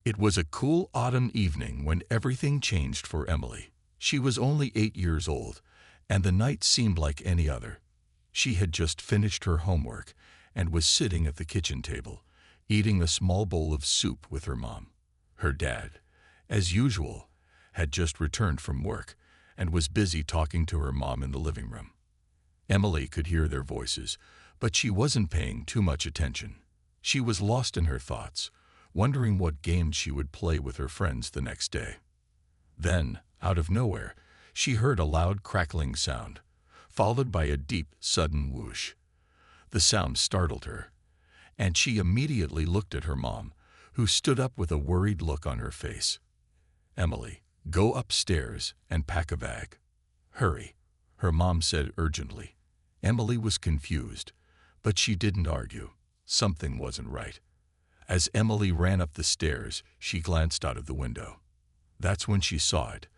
It was a cool autumn evening when everything changed for Emily. She was only 8 years old, and the night seemed like any other. She had just finished her homework and was sitting at the kitchen table, eating a small bowl of soup with her mom. Her dad, as usual, had just returned from work and was busy talking to her mom in the living room. Emily could hear their voices, but she wasn't paying too much attention. She was lost in her thoughts, wondering what games she would play with her friends the next day. Then, out of nowhere, she heard a loud crackling sound, followed by a deep, sudden whoosh. The sound startled her, and she immediately looked at her mom, who stood up with a worried look on her face. "Emily, go upstairs and pack a bag. Hurry," her mom said urgently. Emily was confused, but she didn't argue. Something wasn't right. As Emily ran up the stairs, she glanced out of the window. That's when she saw it,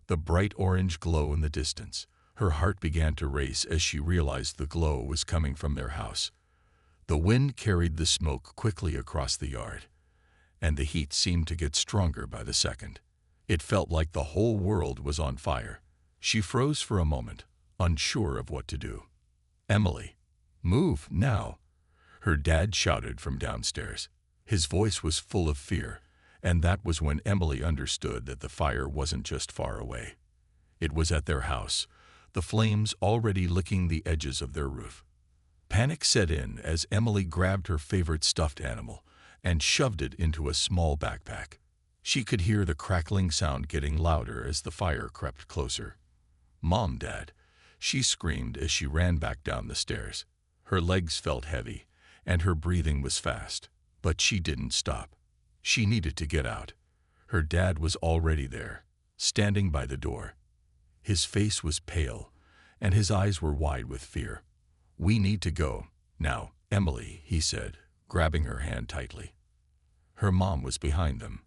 the bright orange glow in the distance. Her heart began to race as she realized the glow was coming from their house. The wind carried the smoke quickly across the yard, and the heat seemed to get stronger by the second. It felt like the whole world was on fire. She froze for a moment, unsure of what to do. "Emily, move now," her dad shouted from downstairs. His voice was full of fear, and that was when Emily understood that the fire wasn't just far away. It was at their house, the flames already licking the edges of their roof. Panic set in as Emily grabbed her favorite stuffed animal and shoved it into a small backpack. She could hear the crackling sound getting louder as the fire crept closer. "Mom, Dad," she screamed as she ran back down the stairs. Her legs felt heavy, and her breathing was fast. But she didn't stop. She needed to get out. Her dad was already there, standing by the door. His face was pale, and his eyes were wide with fear. "We need to go now, Emily," he said, grabbing her hand tightly. Her mom was behind them,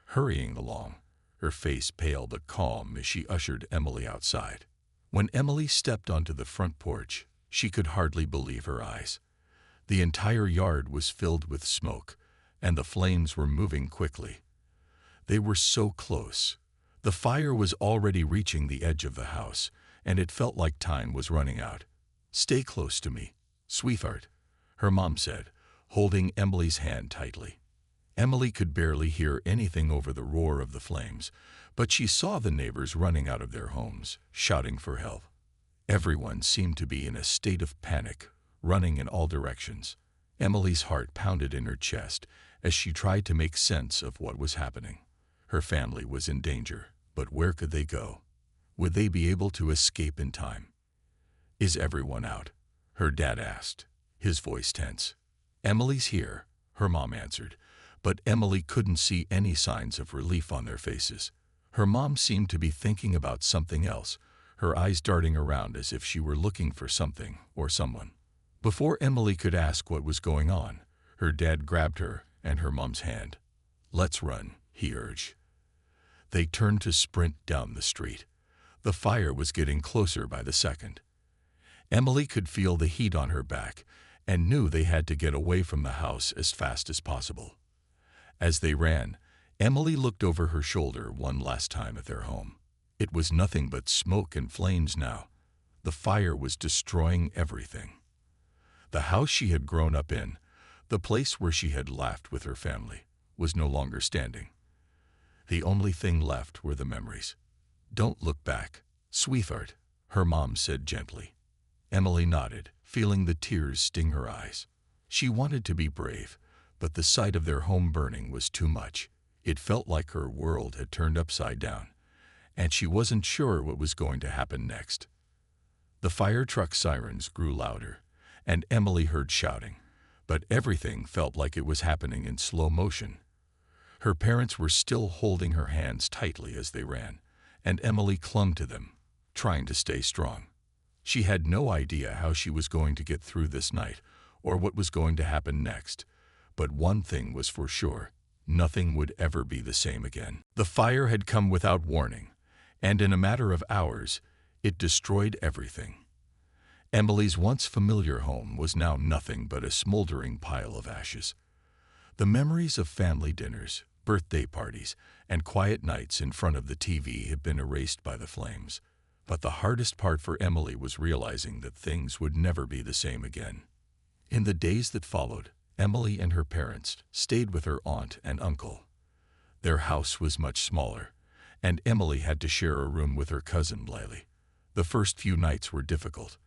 hurrying along, her face pale but calm as she ushered Emily outside. When Emily stepped onto the front porch, she could hardly believe her eyes. The entire yard was filled with smoke, and the flames were moving quickly. They were so close. The fire was already reaching the edge of the house, and it felt like time was running out. "Stay close to me, sweetheart," her mom said, holding Emily's hand tightly. Emily could barely hear anything over the roar of the flames, but she saw the neighbors running out of their homes, shouting for help. Everyone seemed to be in a state of panic, running in all directions. Emily's heart pounded in her chest as she tried to make sense of what was happening. Her family was in danger, but where could they go? Would they be able to escape in time? "Is everyone out?" her dad asked, his voice tense. "Emily's here," her mom answered, but Emily couldn't see any signs of relief on their faces. Her mom seemed to be thinking about something else, her eyes darting around as if she were looking for something or someone. Before Emily could ask what was going on, her dad grabbed her and her mom's hand. "Let's run," he urged. They turned to sprint down the street. The fire was getting closer by the second. Emily could feel the heat on her back and knew they had to get away from the house as fast as possible. As they ran, Emily looked over her shoulder one last time at their home. It was nothing but smoke and flames now. The fire was destroying everything. The house she had grown up in, the place where she had laughed with her family, was no longer standing. The only thing left were the memories. "Don't look back, sweetheart," her mom said gently. Emily nodded, feeling the tears sting her eyes. She wanted to be brave, but the sight of their home burning was too much. It felt like her world had turned upside down, and she wasn't sure what was going to happen next. The fire truck sirens grew louder, and Emily heard shouting, but everything felt like it was happening in slow motion. Her parents were still holding her hands tightly as they ran, and Emily clung to them, trying to stay strong. She had no idea how she was going to get through this night or what was going to happen next, but one thing was for sure: nothing would ever be the same again. The fire had come without warning, and in a matter of hours, it destroyed everything. Emily's once familiar home was now nothing but a smoldering pile of ashes. The memories of family dinners, Birthday parties and quiet nights in front of the TV had been erased by the flames. But the hardest part for Emily was realizing that things would never be the same again. In the days that followed, Emily and her parents stayed with her aunt and uncle. Their house was much smaller, and Emily had to share a room with her cousin Lily. The first few nights were difficult,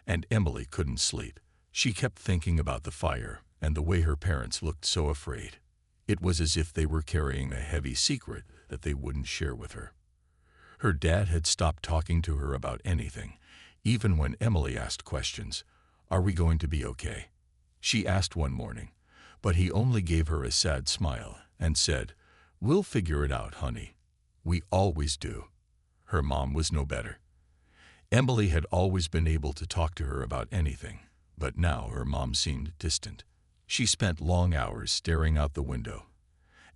and Emily couldn't sleep. She kept thinking about the fire and the way her parents looked so afraid. It was as if they were carrying a heavy secret that they wouldn't share with her. Her dad had stopped talking to her about anything, even when Emily asked questions. "Are we going to be okay?" she asked one morning, but he only gave her a sad smile and said, "We'll figure it out, honey. We always do." Her mom was no better. Emily had always been able to talk to her about anything, but now her mom seemed distant. She spent long hours staring out the window,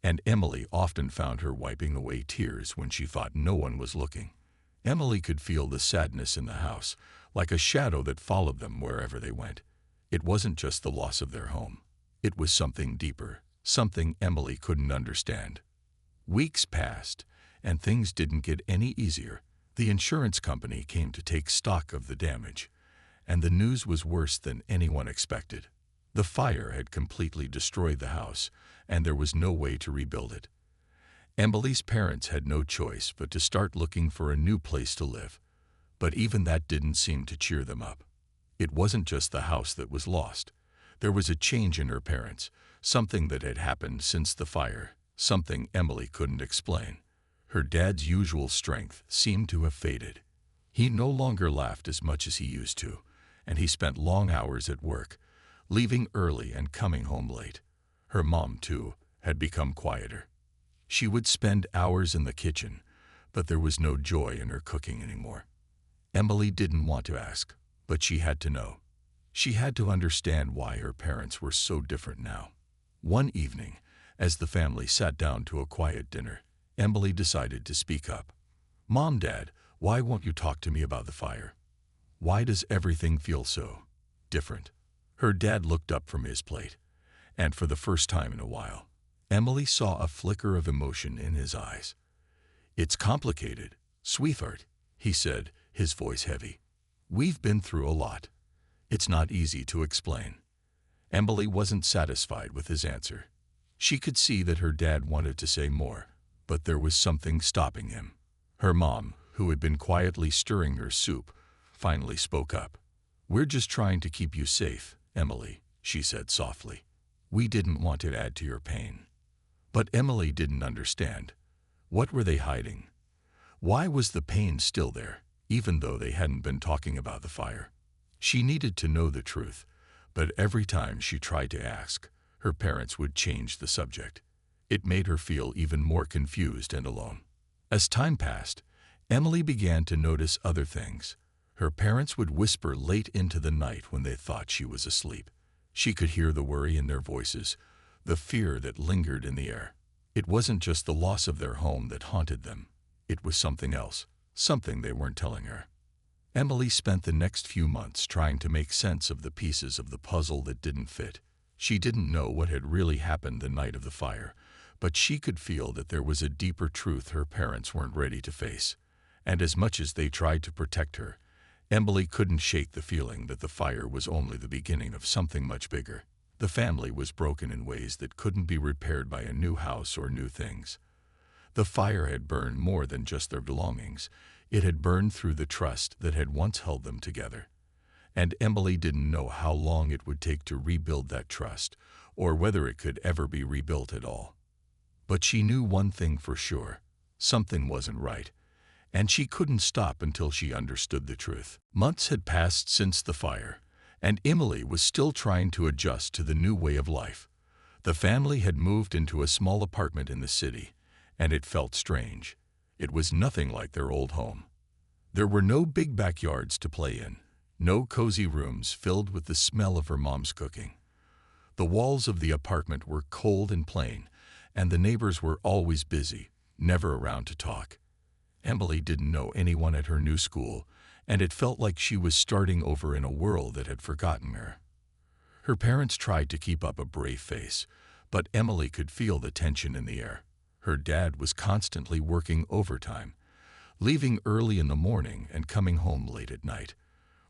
and Emily often found her wiping away tears when she thought no one was looking. Emily could feel the sadness in the house, like a shadow that followed them wherever they went. It wasn't just the loss of their home. It was something deeper, something Emily couldn't understand. Weeks passed, and things didn't get any easier. The insurance company came to take stock of the damage, and the news was worse than anyone expected. The fire had completely destroyed the house, and there was no way to rebuild it. Emily's parents had no choice but to start looking for a new place to live, but even that didn't seem to cheer them up. It wasn't just the house that was lost. There was a change in her parents, something that had happened since the fire, something Emily couldn't explain. Her dad's usual strength seemed to have faded. He no longer laughed as much as he used to, and he spent long hours at work, leaving early and coming home late. Her mom, too, had become quieter. She would spend hours in the kitchen, but there was no joy in her cooking anymore. Emily didn't want to ask, but she had to know. She had to understand why her parents were so different now. One evening, as the family sat down to a quiet dinner, Emily decided to speak up. "Mom, Dad, why won't you talk to me about the fire? Why does everything feel so different?" Her dad looked up from his plate, and for the first time in a while, Emily saw a flicker of emotion in his eyes. "It's complicated, sweetheart," he said, his voice heavy. "We've been through a lot. It's not easy to explain." Emily wasn't satisfied with his answer. She could see that her dad wanted to say more, but there was something stopping him. Her mom, who had been quietly stirring her soup, finally spoke up. "We're just trying to keep you safe, Emily," she said softly. "We didn't want to add to your pain." But Emily didn't understand. What were they hiding? Why was the pain still there, even though they hadn't been talking about the fire? She needed to know the truth, but every time she tried to ask, her parents would change the subject. It made her feel even more confused and alone. As time passed, Emily began to notice other things. Her parents would whisper late into the night when they thought she was asleep. She could hear the worry in their voices, the fear that lingered in the air. It wasn't just the loss of their home that haunted them. It was something else, something they weren't telling her. Emily spent the next few months trying to make sense of the pieces of the puzzle that didn't fit. She didn't know what had really happened the night of the fire, but she could feel that there was a deeper truth her parents weren't ready to face. And as much as they tried to protect her, Emily couldn't shake the feeling that the fire was only the beginning of something much bigger. The family was broken in ways that couldn't be repaired by a new house or new things. The fire had burned more than just their belongings. It had burned through the trust that had once held them together. And Emily didn't know how long it would take to rebuild that trust, or whether it could ever be rebuilt at all. But she knew one thing for sure: something wasn't right, and she couldn't stop until she understood the truth. Months had passed since the fire, and Emily was still trying to adjust to the new way of life. The family had moved into a small apartment in the city, and it felt strange. It was nothing like their old home. There were no big backyards to play in, no cozy rooms filled with the smell of her mom's cooking. The walls of the apartment were cold and plain, and the neighbors were always busy, never around to talk. Emily didn't know anyone at her new school, and it felt like she was starting over in a world that had forgotten her. Her parents tried to keep up a brave face, but Emily could feel the tension in the air. Her dad was constantly working overtime, leaving early in the morning and coming home late at night.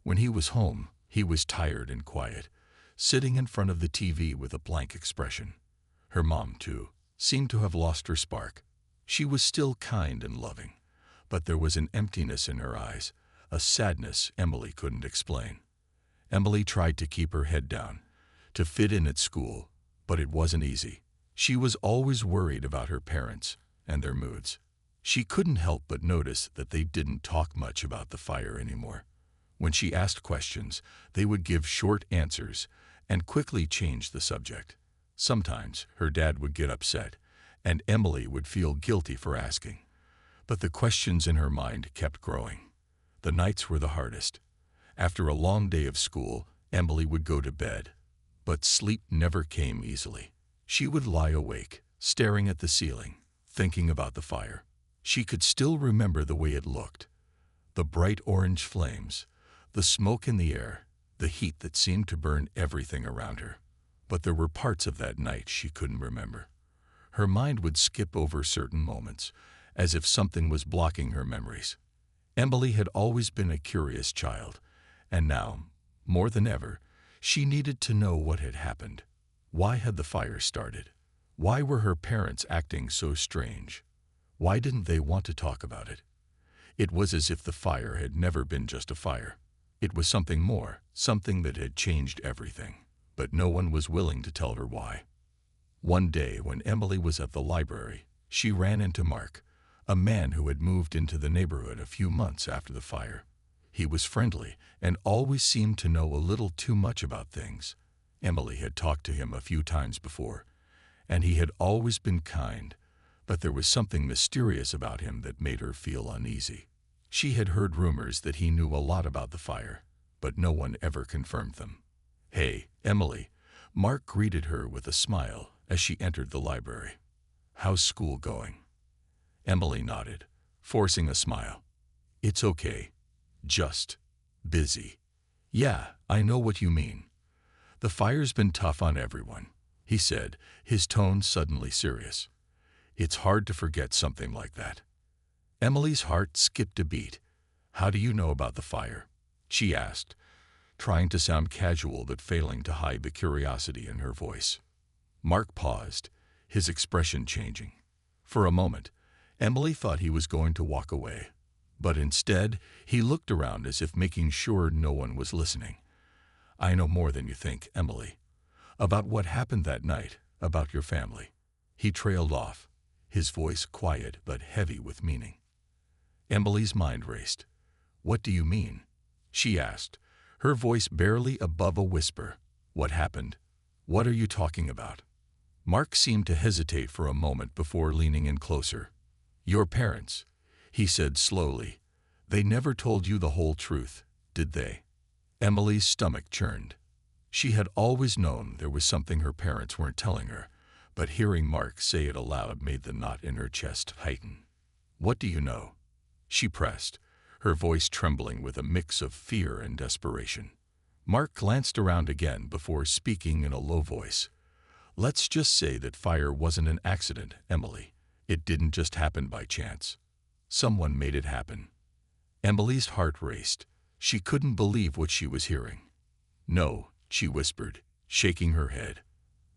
When he was home, he was tired and quiet, sitting in front of the TV with a blank expression. Her mom, too, seemed to have lost her spark. She was still kind and loving, but there was an emptiness in her eyes, a sadness Emily couldn't explain. Emily tried to keep her head down, to fit in at school, but it wasn't easy. She was always worried about her parents and their moods. She couldn't help but notice that they didn't talk much about the fire anymore. When she asked questions, they would give short answers and quickly change the subject. Sometimes her dad would get upset, and Emily would feel guilty for asking. But the questions in her mind kept growing. The nights were the hardest. After a long day of school, Emily would go to bed, but sleep never came easily. She would lie awake, staring at the ceiling, thinking about the fire. She could still remember the way it looked. The bright orange flames, the smoke in the air, the heat that seemed to burn everything around her. But there were parts of that night she couldn't remember. Her mind would skip over certain moments, as if something was blocking her memories. Emily had always been a curious child, and now, more than ever, she needed to know what had happened. Why had the fire started? Why were her parents acting so strange? Why didn't they want to talk about it? It was as if the fire had never been just a fire. It was something more, something that had changed everything. But no one was willing to tell her why. One day, when Emily was at the library, she ran into Mark, a man who had moved into the neighborhood a few months after the fire. He was friendly and always seemed to know a little too much about things. Emily had talked to him a few times before, and he had always been kind, but there was something mysterious about him that made her feel uneasy. She had heard rumors that he knew a lot about the fire, but no one ever confirmed them. "Hey, Emily," Mark greeted her with a smile as she entered the library. "How's school going?" Emily nodded, forcing a smile. "It's okay. Just busy." "Yeah, I know what you mean. The fire's been tough on everyone," he said, his tone suddenly serious. "It's hard to forget something like that." Emily's heart skipped a beat. "How do you know about the fire?" she asked, trying to sound casual but failing to hide the curiosity in her voice. Mark paused, his expression changing. For a moment, Emily thought he was going to walk away, but instead he looked around as if making sure no one was listening. "I know more than you think, Emily. About what happened that night, about your family." He trailed off, his voice quiet but heavy with meaning. Emily's mind raced. "What do you mean?" she asked, her voice barely above a whisper. "What happened? What are you talking about?" Mark seemed to hesitate for a moment before leaning in closer. "Your parents," he said slowly. "They never told you the whole truth, did they?" Emily's stomach churned. She had always known there was something her parents weren't telling her, but hearing Mark say it aloud made the knot in her chest tighten. "What do you know?" she pressed, her voice trembling with a mix of fear and desperation. Mark glanced around again before speaking in a low voice. "Let's just say that fire wasn't an accident, Emily. It didn't just happen by chance. Someone made it happen." Emily's heart raced. She couldn't believe what she was hearing. "No," she whispered, shaking her head.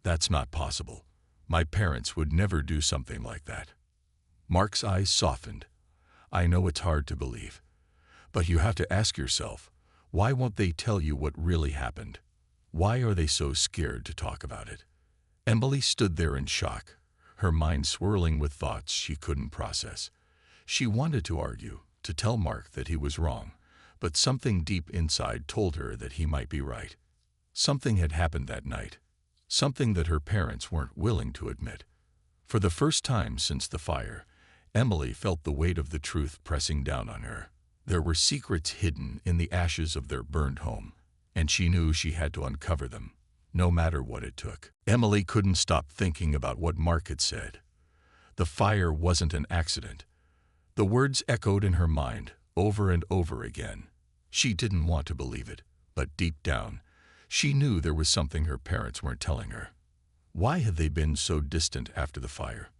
"That's not possible. My parents would never do something like that." Mark's eyes softened. "I know it's hard to believe, but you have to ask yourself, why won't they tell you what really happened? Why are they so scared to talk about it?" Emily stood there in shock, her mind swirling with thoughts she couldn't process. She wanted to argue, to tell Mark that he was wrong, but something deep inside told her that he might be right. Something had happened that night, something that her parents weren't willing to admit. For the first time since the fire, Emily felt the weight of the truth pressing down on her. There were secrets hidden in the ashes of their burned home, and she knew she had to uncover them, no matter what it took. Emily couldn't stop thinking about what Mark had said. The fire wasn't an accident. The words echoed in her mind over and over again. She didn't want to believe it, but deep down, she knew there was something her parents weren't telling her. Why had they been so distant after the fire?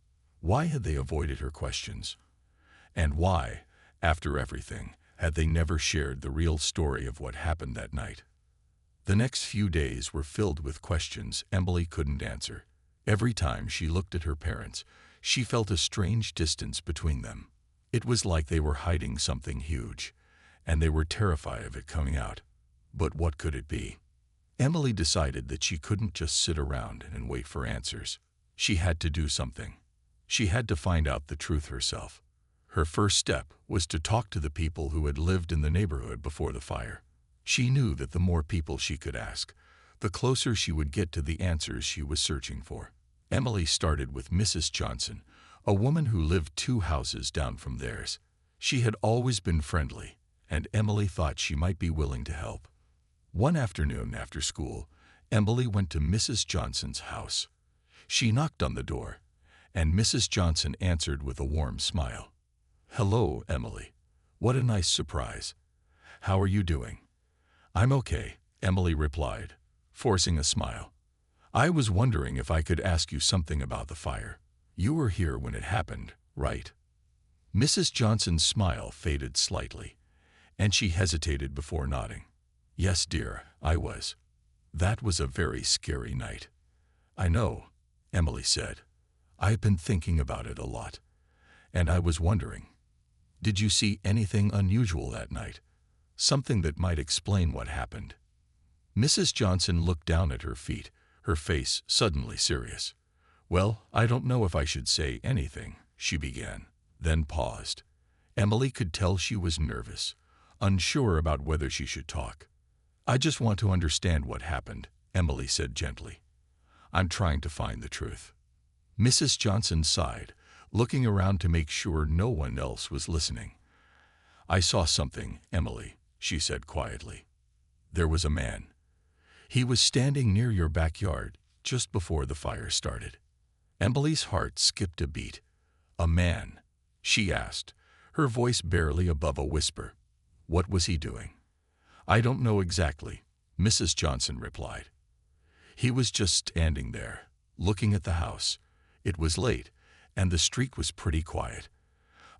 Why had they avoided her questions? And why, after everything, had they never shared the real story of what happened that night? The next few days were filled with questions Emily couldn't answer. Every time she looked at her parents, she felt a strange distance between them. It was like they were hiding something huge, and they were terrified of it coming out. But what could it be? Emily decided that she couldn't just sit around and wait for answers. She had to do something. She had to find out the truth herself. Her first step was to talk to the people who had lived in the neighborhood before the fire. She knew that the more people she could ask, the closer she would get to the answers she was searching for. Emily started with Mrs. Johnson, a woman who lived 2 houses down from theirs. She had always been friendly, and Emily thought she might be willing to help. One afternoon after school, Emily went to Mrs. Johnson's house. She knocked on the door, and Mrs. Johnson answered with a warm smile. "Hello, Emily. What a nice surprise. How are you doing?" "I'm okay," Emily replied, forcing a smile. "I was wondering if I could ask you something about the fire. You were here when it happened, right?" Mrs. Johnson's smile faded slightly, and she hesitated before nodding. "Yes, dear, I was. That was a very scary night." "I know," Emily said. "I've been thinking about it a lot, and I was wondering, did you see anything unusual that night? Something that might explain what happened?" Mrs. Johnson looked down at her feet, her face suddenly serious. "Well, I don't know if I should say anything," she began, then paused. Emily could tell she was nervous, unsure about whether she should talk. "I just want to understand what happened," Emily said gently. "I'm trying to find the truth." Mrs. Johnson sighed, looking around to make sure no one else was listening. "I saw something, Emily," she said quietly. "There was a man. He was standing near your backyard just before the fire started." Emily's heart skipped a beat. "A man?" she asked, her voice barely above a whisper. "What was he doing?" "I don't know exactly," Mrs. Johnson replied. "He was just standing there, looking at the house. It was late, and the street was pretty quiet.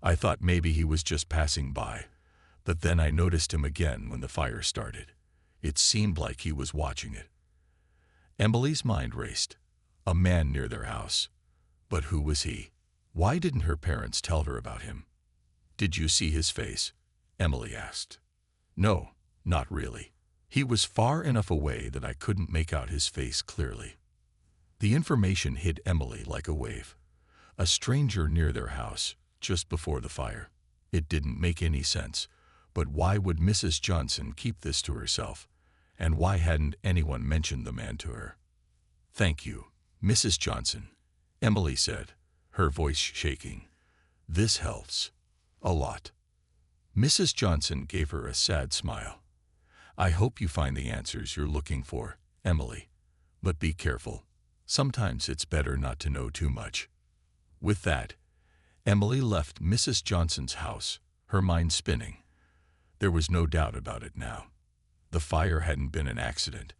I thought maybe he was just passing by, but then I noticed him again when the fire started. It seemed like he was watching it." Emily's mind raced. A man near their house. But who was he? Why didn't her parents tell her about him? "Did you see his face?" Emily asked. "No, not really. He was far enough away that I couldn't make out his face clearly." The information hit Emily like a wave. A stranger near their house, just before the fire. It didn't make any sense, but why would Mrs. Johnson keep this to herself? And why hadn't anyone mentioned the man to her? "Thank you, Mrs. Johnson," Emily said, her voice shaking. "This helps. A lot." Mrs. Johnson gave her a sad smile. "I hope you find the answers you're looking for, Emily. But be careful. Sometimes it's better not to know too much." With that, Emily left Mrs. Johnson's house, her mind spinning. There was no doubt about it now. The fire hadn't been an accident.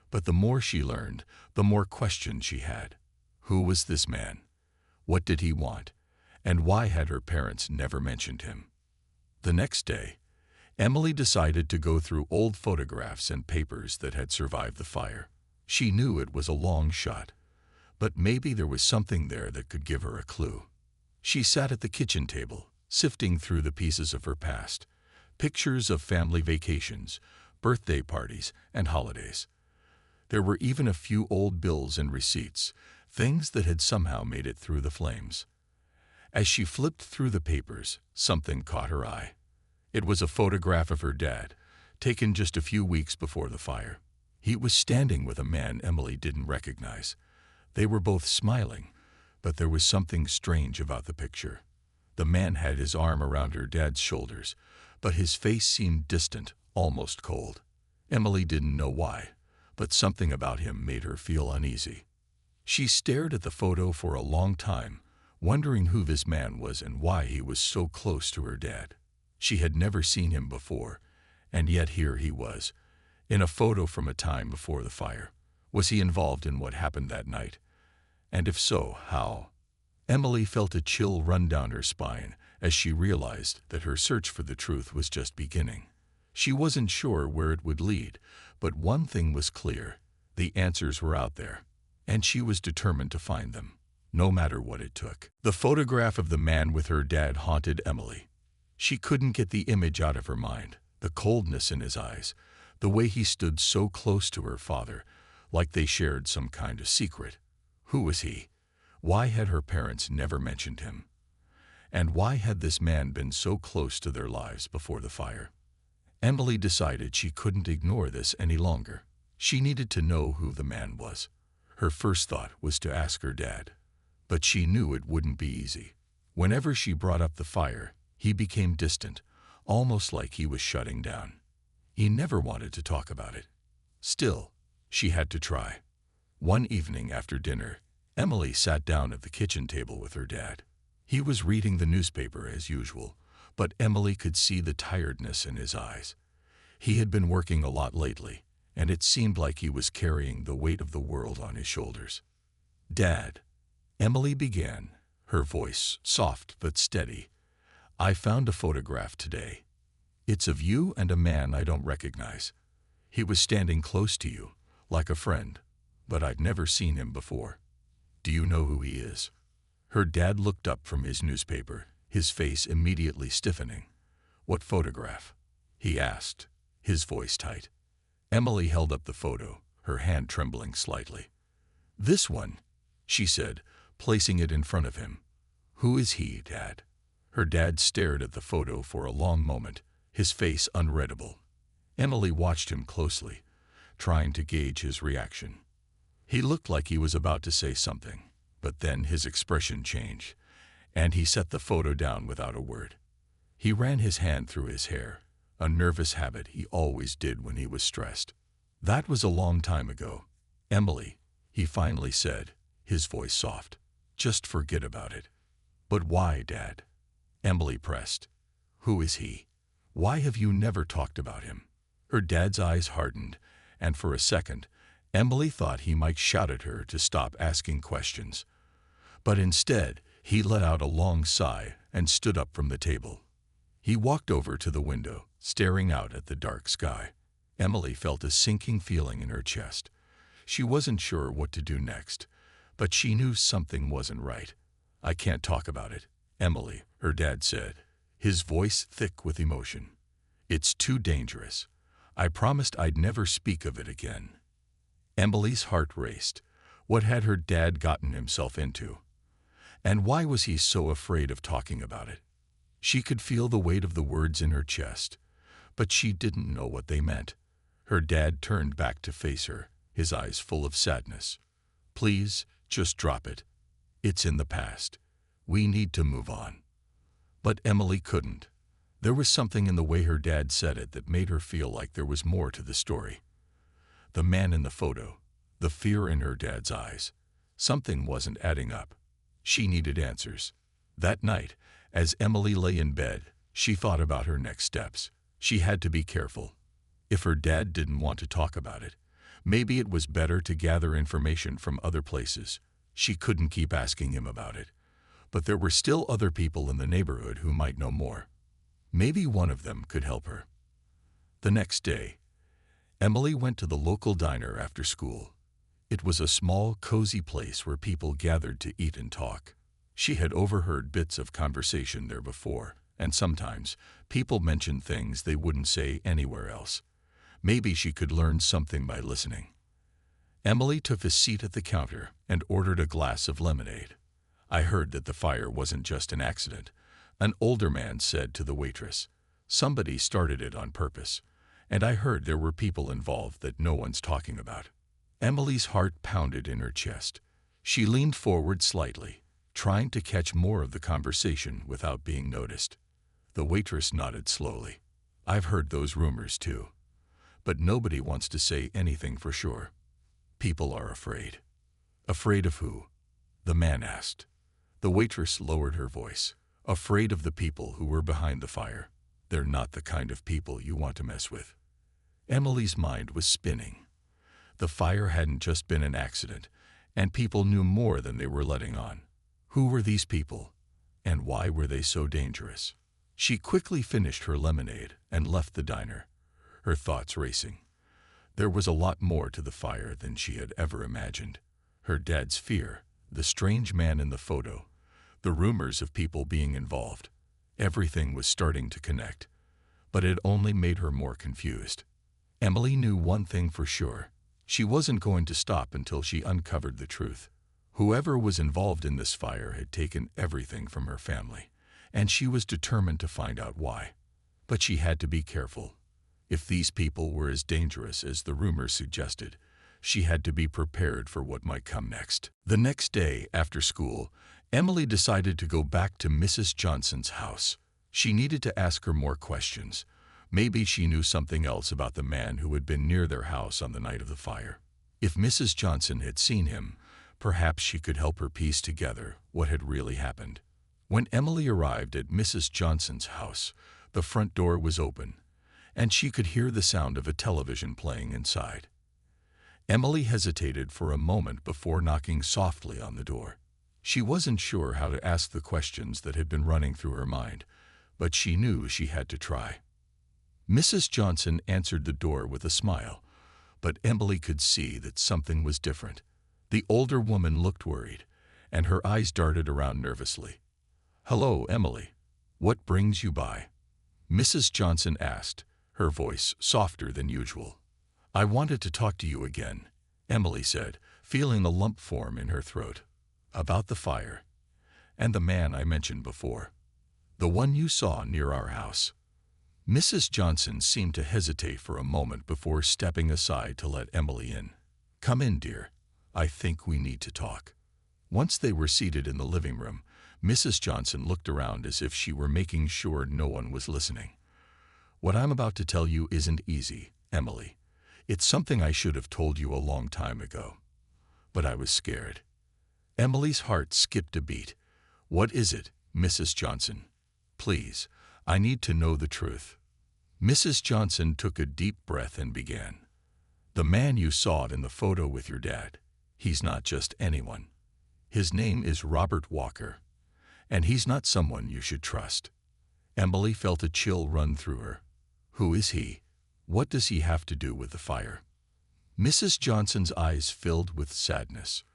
But the more she learned, the more questions she had. Who was this man? What did he want? And why had her parents never mentioned him? The next day, Emily decided to go through old photographs and papers that had survived the fire. She knew it was a long shot, but maybe there was something there that could give her a clue. She sat at the kitchen table, sifting through the pieces of her past, pictures of family vacations, birthday parties, and holidays. There were even a few old bills and receipts, things that had somehow made it through the flames. As she flipped through the papers, something caught her eye. It was a photograph of her dad, taken just a few weeks before the fire. He was standing with a man Emily didn't recognize. They were both smiling, but there was something strange about the picture. The man had his arm around her dad's shoulders, but his face seemed distant, almost cold. Emily didn't know why, but something about him made her feel uneasy. She stared at the photo for a long time, wondering who this man was and why he was so close to her dad. She had never seen him before, and yet here he was, in a photo from a time before the fire. Was he involved in what happened that night? And if so, how? Emily felt a chill run down her spine as she realized that her search for the truth was just beginning. She wasn't sure where it would lead, but one thing was clear: the answers were out there, and she was determined to find them, no matter what it took. The photograph of the man with her dad haunted Emily. She couldn't get the image out of her mind, the coldness in his eyes, the way he stood so close to her father, like they shared some kind of secret. Who was he? Why had her parents never mentioned him? And why had this man been so close to their lives before the fire? Emily decided she couldn't ignore this any longer. She needed to know who the man was. Her first thought was to ask her dad, but she knew it wouldn't be easy. Whenever she brought up the fire, he became distant, almost like he was shutting down. He never wanted to talk about it. Still, she had to try. One evening after dinner, Emily sat down at the kitchen table with her dad. He was reading the newspaper as usual, but Emily could see the tiredness in his eyes. He had been working a lot lately, and it seemed like he was carrying the weight of the world on his shoulders. "Dad," Emily began, her voice soft but steady, "I found a photograph today. It's of you and a man I don't recognize. He was standing close to you, like a friend, but I'd never seen him before. Do you know who he is?" Her dad looked up from his newspaper, his face immediately stiffening. "What photograph?" he asked, his voice tight. Emily held up the photo, her hand trembling slightly. "This one," she said, placing it in front of him. "Who is he, Dad?" Her dad stared at the photo for a long moment, his face unreadable. Emily watched him closely, trying to gauge his reaction. He looked like he was about to say something, but then his expression changed, and he set the photo down without a word. He ran his hand through his hair, a nervous habit he always did when he was stressed. "That was a long time ago, Emily," he finally said, his voice soft. "Just forget about it." "But why, Dad?" Emily pressed. "Who is he? Why have you never talked about him?" Her dad's eyes hardened, and for a second, Emily thought he might shout at her to stop asking questions. But instead, he let out a long sigh and stood up from the table. He walked over to the window, staring out at the dark sky. Emily felt a sinking feeling in her chest. She wasn't sure what to do next, but she knew something wasn't right. "I can't talk about it, Emily," her dad said, his voice thick with emotion. "It's too dangerous. I promised I'd never speak of it again." Emily's heart raced. What had her dad gotten himself into? And why was he so afraid of talking about it? She could feel the weight of the words in her chest, but she didn't know what they meant. Her dad turned back to face her, his eyes full of sadness. "Please, just drop it. It's in the past. We need to move on." But Emily couldn't. There was something in the way her dad said it that made her feel like there was more to the story. The man in the photo, the fear in her dad's eyes. Something wasn't adding up. She needed answers. That night, as Emily lay in bed, she thought about her next steps. She had to be careful. If her dad didn't want to talk about it, maybe it was better to gather information from other places. She couldn't keep asking him about it. But there were still other people in the neighborhood who might know more. Maybe one of them could help her. The next day, Emily went to the local diner after school. It was a small, cozy place where people gathered to eat and talk. She had overheard bits of conversation there before, and sometimes people mentioned things they wouldn't say anywhere else. Maybe she could learn something by listening. Emily took a seat at the counter and ordered a glass of lemonade. "I heard that the fire wasn't just an accident," an older man said to the waitress. "Somebody started it on purpose, and I heard there were people involved that no one's talking about." Emily's heart pounded in her chest. She leaned forward slightly, trying to catch more of the conversation without being noticed. The waitress nodded slowly. "I've heard those rumors too. But nobody wants to say anything for sure. People are afraid." "Afraid of who?" the man asked. The waitress lowered her voice. "Afraid of the people who were behind the fire. They're not the kind of people you want to mess with." Emily's mind was spinning. The fire hadn't just been an accident, and people knew more than they were letting on. Who were these people, and why were they so dangerous? She quickly finished her lemonade and left the diner, her thoughts racing. There was a lot more to the fire than she had ever imagined. Her dad's fear, the strange man in the photo, the rumors of people being involved. Everything was starting to connect, but it only made her more confused. Emily knew one thing for sure. She wasn't going to stop until she uncovered the truth. Whoever was involved in this fire had taken everything from her family, and she was determined to find out why. But she had to be careful. If these people were as dangerous as the rumors suggested, she had to be prepared for what might come next. The next day, after school, Emily decided to go back to Mrs. Johnson's house. She needed to ask her more questions. Maybe she knew something else about the man who had been near their house on the night of the fire. If Mrs. Johnson had seen him, perhaps she could help her piece together what had really happened. When Emily arrived at Mrs. Johnson's house, the front door was open, and she could hear the sound of a television playing inside. Emily hesitated for a moment before knocking softly on the door. She wasn't sure how to ask the questions that had been running through her mind, but she knew she had to try. Mrs. Johnson answered the door with a smile, but Emily could see that something was different. The older woman looked worried, and her eyes darted around nervously. "Hello, Emily. What brings you by?" Mrs. Johnson asked, her voice softer than usual. "I wanted to talk to you again," Emily said, feeling a lump form in her throat. "About the fire, and the man I mentioned before. The one you saw near our house." Mrs. Johnson seemed to hesitate for a moment before stepping aside to let Emily in. "Come in, dear. I think we need to talk." Once they were seated in the living room, Mrs. Johnson looked around as if she were making sure no one was listening. "What I'm about to tell you isn't easy, Emily. It's something I should have told you a long time ago. But I was scared." Emily's heart skipped a beat. "What is it, Mrs. Johnson? Please, I need to know the truth." Mrs. Johnson took a deep breath and began. "The man you saw in the photo with your dad, he's not just anyone. His name is Robert Walker, and he's not someone you should trust." Emily felt a chill run through her. "Who is he? What does he have to do with the fire?" Mrs. Johnson's eyes filled with sadness.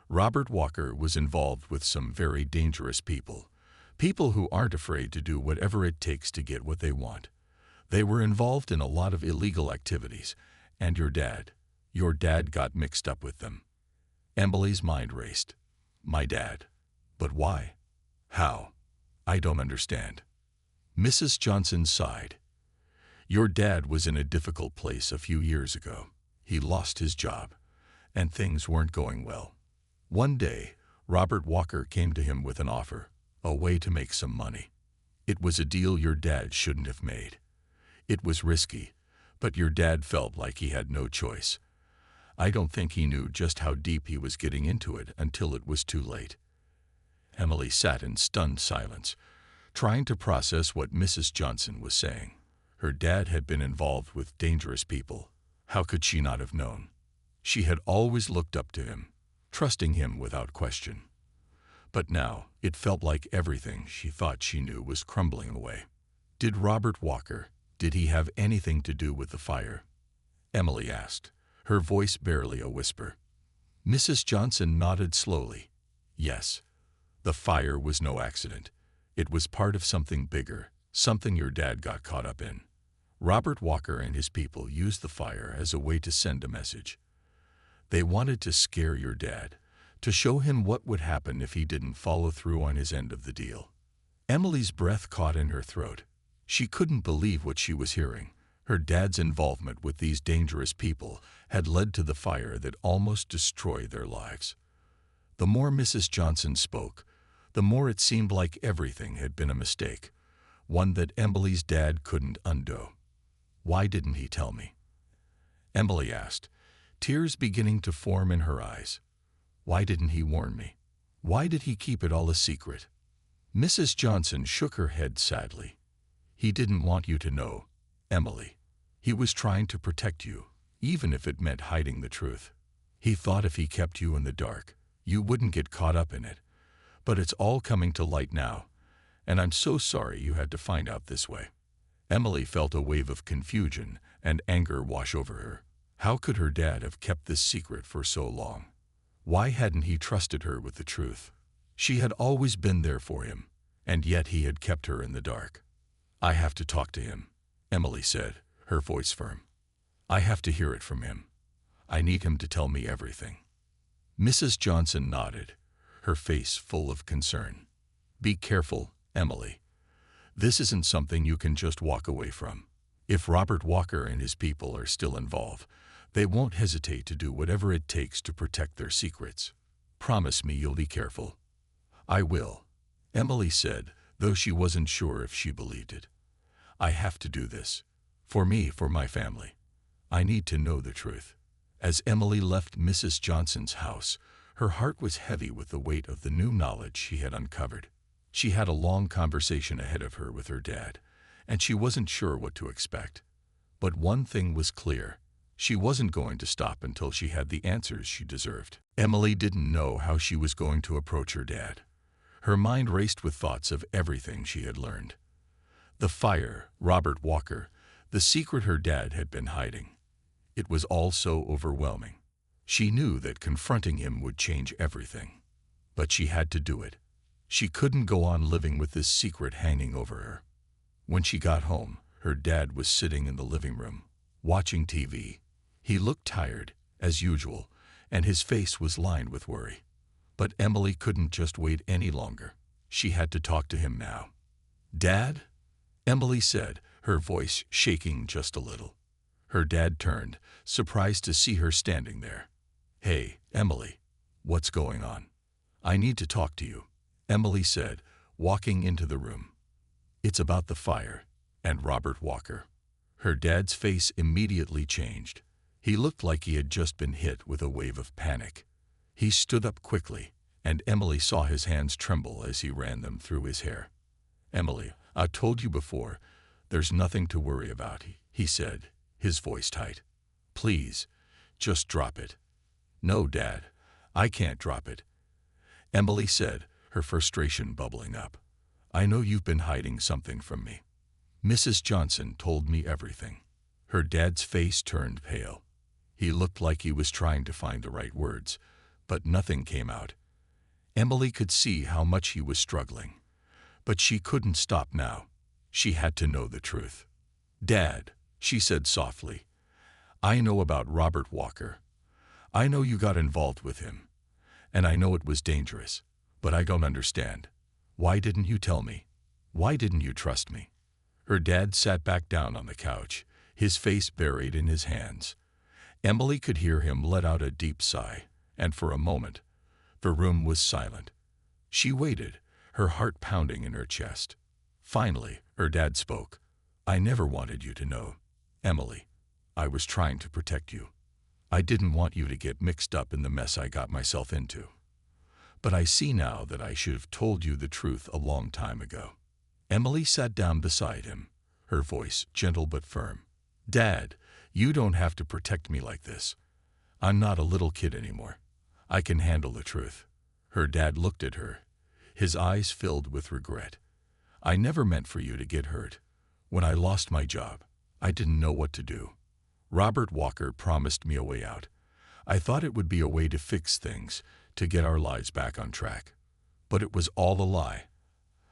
Robert Walker was involved with some very dangerous people. People who aren't afraid to do whatever it takes to get what they want. They were involved in a lot of illegal activities, and your dad got mixed up with them. Emily's mind raced. "My dad? But why? How? I don't understand." Mrs. Johnson sighed. "Your dad was in a difficult place a few years ago. He lost his job, and things weren't going well. One day, Robert Walker came to him with an offer, a way to make some money. It was a deal your dad shouldn't have made. It was risky, but your dad felt like he had no choice. I don't think he knew just how deep he was getting into it until it was too late." Emily sat in stunned silence, trying to process what Mrs. Johnson was saying. Her dad had been involved with dangerous people. How could she not have known? She had always looked up to him, trusting him without question. But now it felt like everything she thought she knew was crumbling away. "Did Robert Walker, did he have anything to do with the fire?" Emily asked, her voice barely a whisper. Mrs. Johnson nodded slowly. "Yes. The fire was no accident. It was part of something bigger, something your dad got caught up in. Robert Walker and his people used the fire as a way to send a message. They wanted to scare your dad, to show him what would happen if he didn't follow through on his end of the deal." Emily's breath caught in her throat. She couldn't believe what she was hearing. Her dad's involvement with these dangerous people had led to the fire that almost destroyed their lives. The more Mrs. Johnson spoke, the more it seemed like everything had been a mistake, one that Emily's dad couldn't undo. "Why didn't he tell me?" Emily asked, tears beginning to form in her eyes. "Why didn't he warn me? Why did he keep it all a secret?" Mrs. Johnson shook her head sadly. "He didn't want you to know, Emily. He was trying to protect you, even if it meant hiding the truth. He thought if he kept you in the dark, you wouldn't get caught up in it. But it's all coming to light now, and I'm so sorry you had to find out this way." Emily felt a wave of confusion and anger wash over her. How could her dad have kept this secret for so long? Why hadn't he trusted her with the truth? She had always been there for him, and yet he had kept her in the dark. "I have to talk to him," Emily said, her voice firm. "I have to hear it from him. I need him to tell me everything." Mrs. Johnson nodded, her face full of concern. "Be careful, Emily. This isn't something you can just walk away from. If Robert Walker and his people are still involved, they won't hesitate to do whatever it takes to protect their secrets. Promise me you'll be careful." "I will," Emily said, though she wasn't sure if she believed it. "I have to do this. For me, for my family. I need to know the truth." As Emily left Mrs. Johnson's house, her heart was heavy with the weight of the new knowledge she had uncovered. She had a long conversation ahead of her with her dad, and she wasn't sure what to expect. But one thing was clear. She wasn't going to stop until she had the answers she deserved. Emily didn't know how she was going to approach her dad. Her mind raced with thoughts of everything she had learned. The fire, Robert Walker, the secret her dad had been hiding. It was all so overwhelming. She knew that confronting him would change everything. But she had to do it. She couldn't go on living with this secret hanging over her. When she got home, her dad was sitting in the living room, watching TV. He looked tired, as usual, and his face was lined with worry. But Emily couldn't just wait any longer. She had to talk to him now. "Dad?" Emily said, her voice shaking just a little. Her dad turned, surprised to see her standing there. "Hey, Emily, what's going on?" "I need to talk to you," Emily said, walking into the room. "It's about the fire and Robert Walker." Her dad's face immediately changed. He looked like he had just been hit with a wave of panic. He stood up quickly, and Emily saw his hands tremble as he ran them through his hair. "Emily, I told you before, there's nothing to worry about," he said, his voice tight. "Please, just drop it." "No, Dad, I can't drop it," Emily said, her frustration bubbling up. "I know you've been hiding something from me. Mrs. Johnson told me everything." Her dad's face turned pale. He looked like he was trying to find the right words, but nothing came out. Emily could see how much he was struggling. But she couldn't stop now. She had to know the truth. "Dad," she said softly, "I know about Robert Walker. I know you got involved with him, and I know it was dangerous, but I don't understand. Why didn't you tell me? Why didn't you trust me?" Her dad sat back down on the couch, his face buried in his hands. Emily could hear him let out a deep sigh, and for a moment, the room was silent. She waited, her heart pounding in her chest. Finally, her dad spoke. "I never wanted you to know, Emily. I was trying to protect you. I didn't want you to get mixed up in the mess I got myself into. But I see now that I should have told you the truth a long time ago." Emily sat down beside him, her voice gentle but firm. "Dad, you don't have to protect me like this. I'm not a little kid anymore. I can handle the truth." Her dad looked at her, his eyes filled with regret. "I never meant for you to get hurt. When I lost my job, I didn't know what to do. Robert Walker promised me a way out. I thought it would be a way to fix things, to get our lives back on track. But it was all a lie.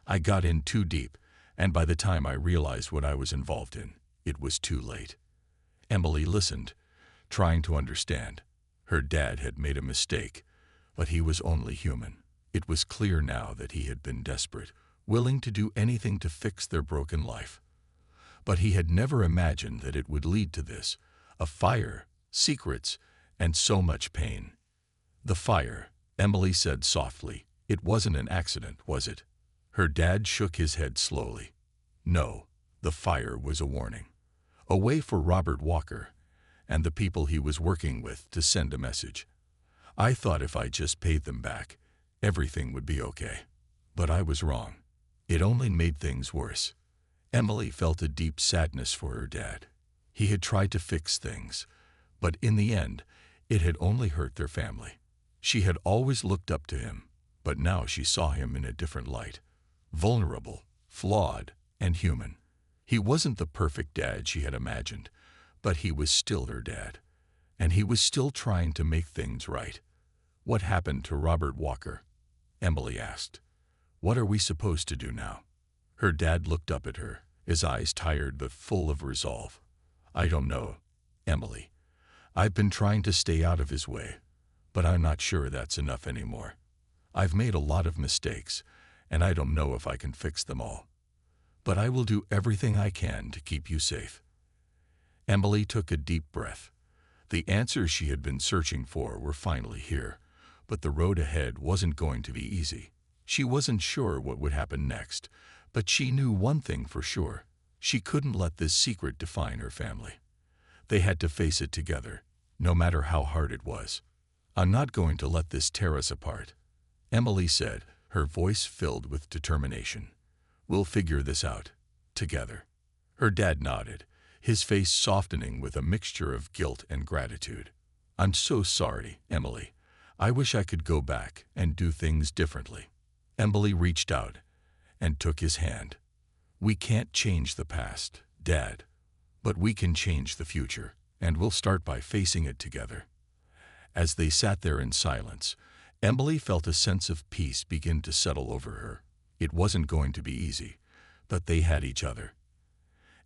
I got in too deep, and by the time I realized what I was involved in, it was too late." Emily listened, trying to understand. Her dad had made a mistake, but he was only human. It was clear now that he had been desperate, willing to do anything to fix their broken life. But he had never imagined that it would lead to this, a fire, secrets, and so much pain. "The fire," Emily said softly. "It wasn't an accident, was it?" Her dad shook his head slowly. "No, the fire was a warning. A way for Robert Walker and the people he was working with to send a message. I thought if I just paid them back, everything would be okay. But I was wrong. It only made things worse." Emily felt a deep sadness for her dad. He had tried to fix things, but in the end, it had only hurt their family. She had always looked up to him, but now she saw him in a different light. Vulnerable, flawed, and human. He wasn't the perfect dad she had imagined, but he was still her dad. And he was still trying to make things right. "What happened to Robert Walker?" Emily asked. "What are we supposed to do now?" Her dad looked up at her, his eyes tired but full of resolve. "I don't know, Emily. I've been trying to stay out of his way, but I'm not sure that's enough anymore. I've made a lot of mistakes, and I don't know if I can fix them all. But I will do everything I can to keep you safe." Emily took a deep breath. The answers she had been searching for were finally here, but the road ahead wasn't going to be easy. She wasn't sure what would happen next, but she knew one thing for sure. She couldn't let this secret define her family. They had to face it together, no matter how hard it was. "I'm not going to let this tear us apart," Emily said, her voice filled with determination. "We'll figure this out, together." Her dad nodded, his face softening with a mixture of guilt and gratitude. "I'm so sorry, Emily. I wish I could go back and do things differently." Emily reached out and took his hand. "We can't change the past, Dad, but we can change the future, and we'll start by facing it together." As they sat there in silence, Emily felt a sense of peace begin to settle over her. It wasn't going to be easy, but they had each other.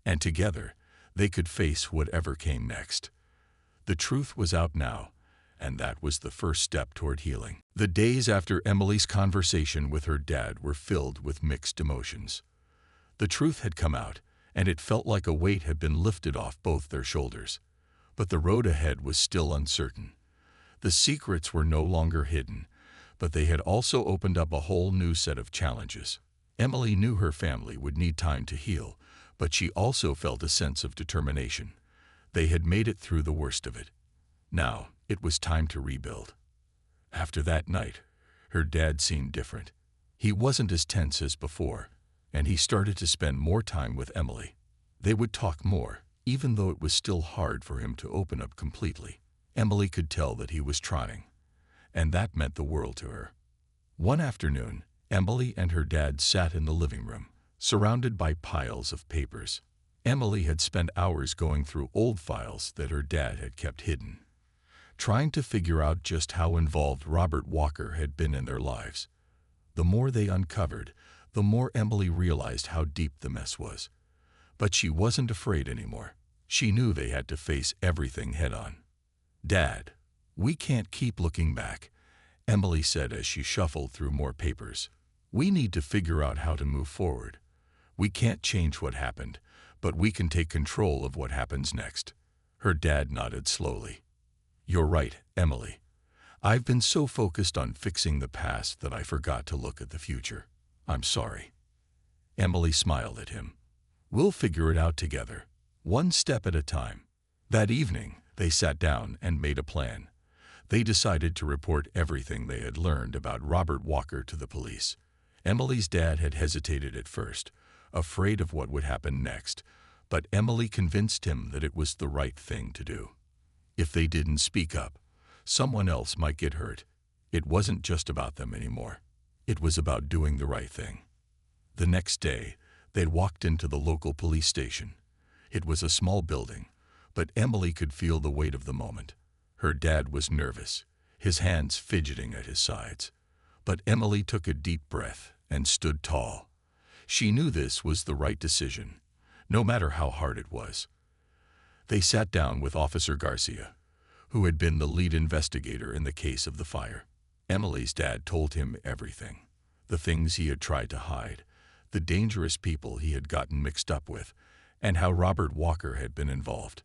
And together, they could face whatever came next. The truth was out now, and that was the first step toward healing. The days after Emily's conversation with her dad were filled with mixed emotions. The truth had come out, and it felt like a weight had been lifted off both their shoulders. But the road ahead was still uncertain. The secrets were no longer hidden, but they had also opened up a whole new set of challenges. Emily knew her family would need time to heal, but she also felt a sense of determination. They had made it through the worst of it. Now, it was time to rebuild. After that night, her dad seemed different. He wasn't as tense as before, and he started to spend more time with Emily. They would talk more, even though it was still hard for him to open up completely. Emily could tell that he was trying, and that meant the world to her. One afternoon, Emily and her dad sat in the living room, surrounded by piles of papers. Emily had spent hours going through old files that her dad had kept hidden, trying to figure out just how involved Robert Walker had been in their lives. The more they uncovered, the more Emily realized how deep the mess was. But she wasn't afraid anymore. She knew they had to face everything head-on. "Dad, we can't keep looking back," Emily said as she shuffled through more papers. "We need to figure out how to move forward. We can't change what happened, but we can take control of what happens next." Her dad nodded slowly. "You're right, Emily. I've been so focused on fixing the past that I forgot to look at the future. I'm sorry." Emily smiled at him. "We'll figure it out together, one step at a time." That evening, they sat down and made a plan. They decided to report everything they had learned about Robert Walker to the police. Emily's dad had hesitated at first, afraid of what would happen next, but Emily convinced him that it was the right thing to do. If they didn't speak up, someone else might get hurt. It wasn't just about them anymore. It was about doing the right thing. The next day, they walked into the local police station. It was a small building, but Emily could feel the weight of the moment. Her dad was nervous, his hands fidgeting at his sides. But Emily took a deep breath and stood tall. She knew this was the right decision, no matter how hard it was. They sat down with Officer Garcia, who had been the lead investigator in the case of the fire. Emily's dad told him everything, the things he had tried to hide, the dangerous people he had gotten mixed up with, and how Robert Walker had been involved.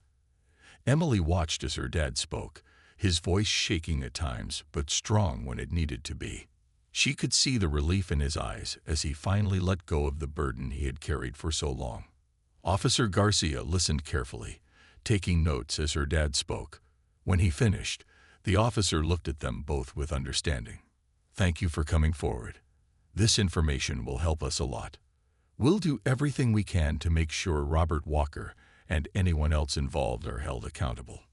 Emily watched as her dad spoke, his voice shaking at times, but strong when it needed to be. She could see the relief in his eyes as he finally let go of the burden he had carried for so long. Officer Garcia listened carefully, taking notes as her dad spoke. When he finished, the officer looked at them both with understanding. "Thank you for coming forward. This information will help us a lot. We'll do everything we can to make sure Robert Walker and anyone else involved are held accountable."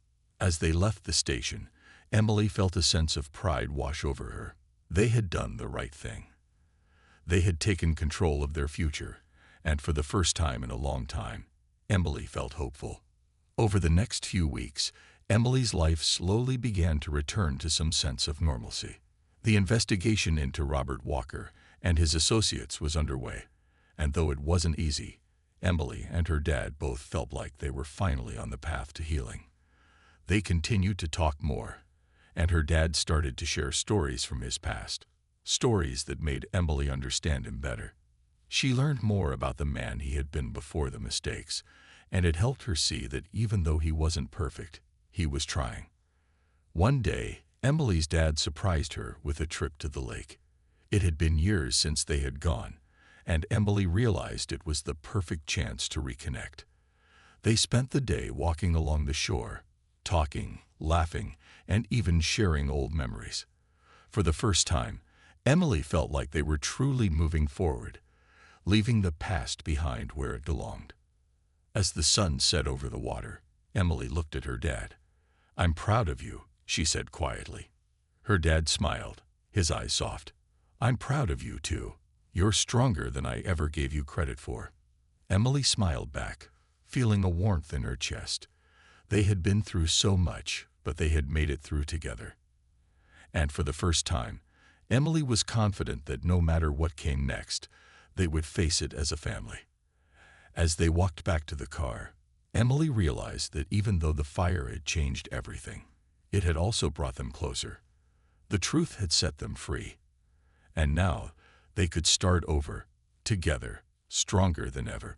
As they left the station, Emily felt a sense of pride wash over her. They had done the right thing. They had taken control of their future, and for the first time in a long time, Emily felt hopeful. Over the next few weeks, Emily's life slowly began to return to some sense of normalcy. The investigation into Robert Walker and his associates was underway, and though it wasn't easy, Emily and her dad both felt like they were finally on the path to healing. They continued to talk more, and her dad started to share stories from his past, stories that made Emily understand him better. She learned more about the man he had been before the mistakes, and it helped her see that even though he wasn't perfect, he was trying. One day, Emily's dad surprised her with a trip to the lake. It had been years since they had gone, and Emily realized it was the perfect chance to reconnect. They spent the day walking along the shore, talking, laughing, and even sharing old memories. For the first time, Emily felt like they were truly moving forward, leaving the past behind where it belonged. As the sun set over the water, Emily looked at her dad. "I'm proud of you," she said quietly. Her dad smiled, his eyes soft. "I'm proud of you, too. You're stronger than I ever gave you credit for." Emily smiled back, feeling a warmth in her chest. They had been through so much, but they had made it through together. And for the first time, Emily was confident that no matter what came next, they would face it as a family. As they walked back to the car, Emily realized that even though the fire had changed everything, it had also brought them closer. The truth had set them free. And now they could start over, together, stronger than ever.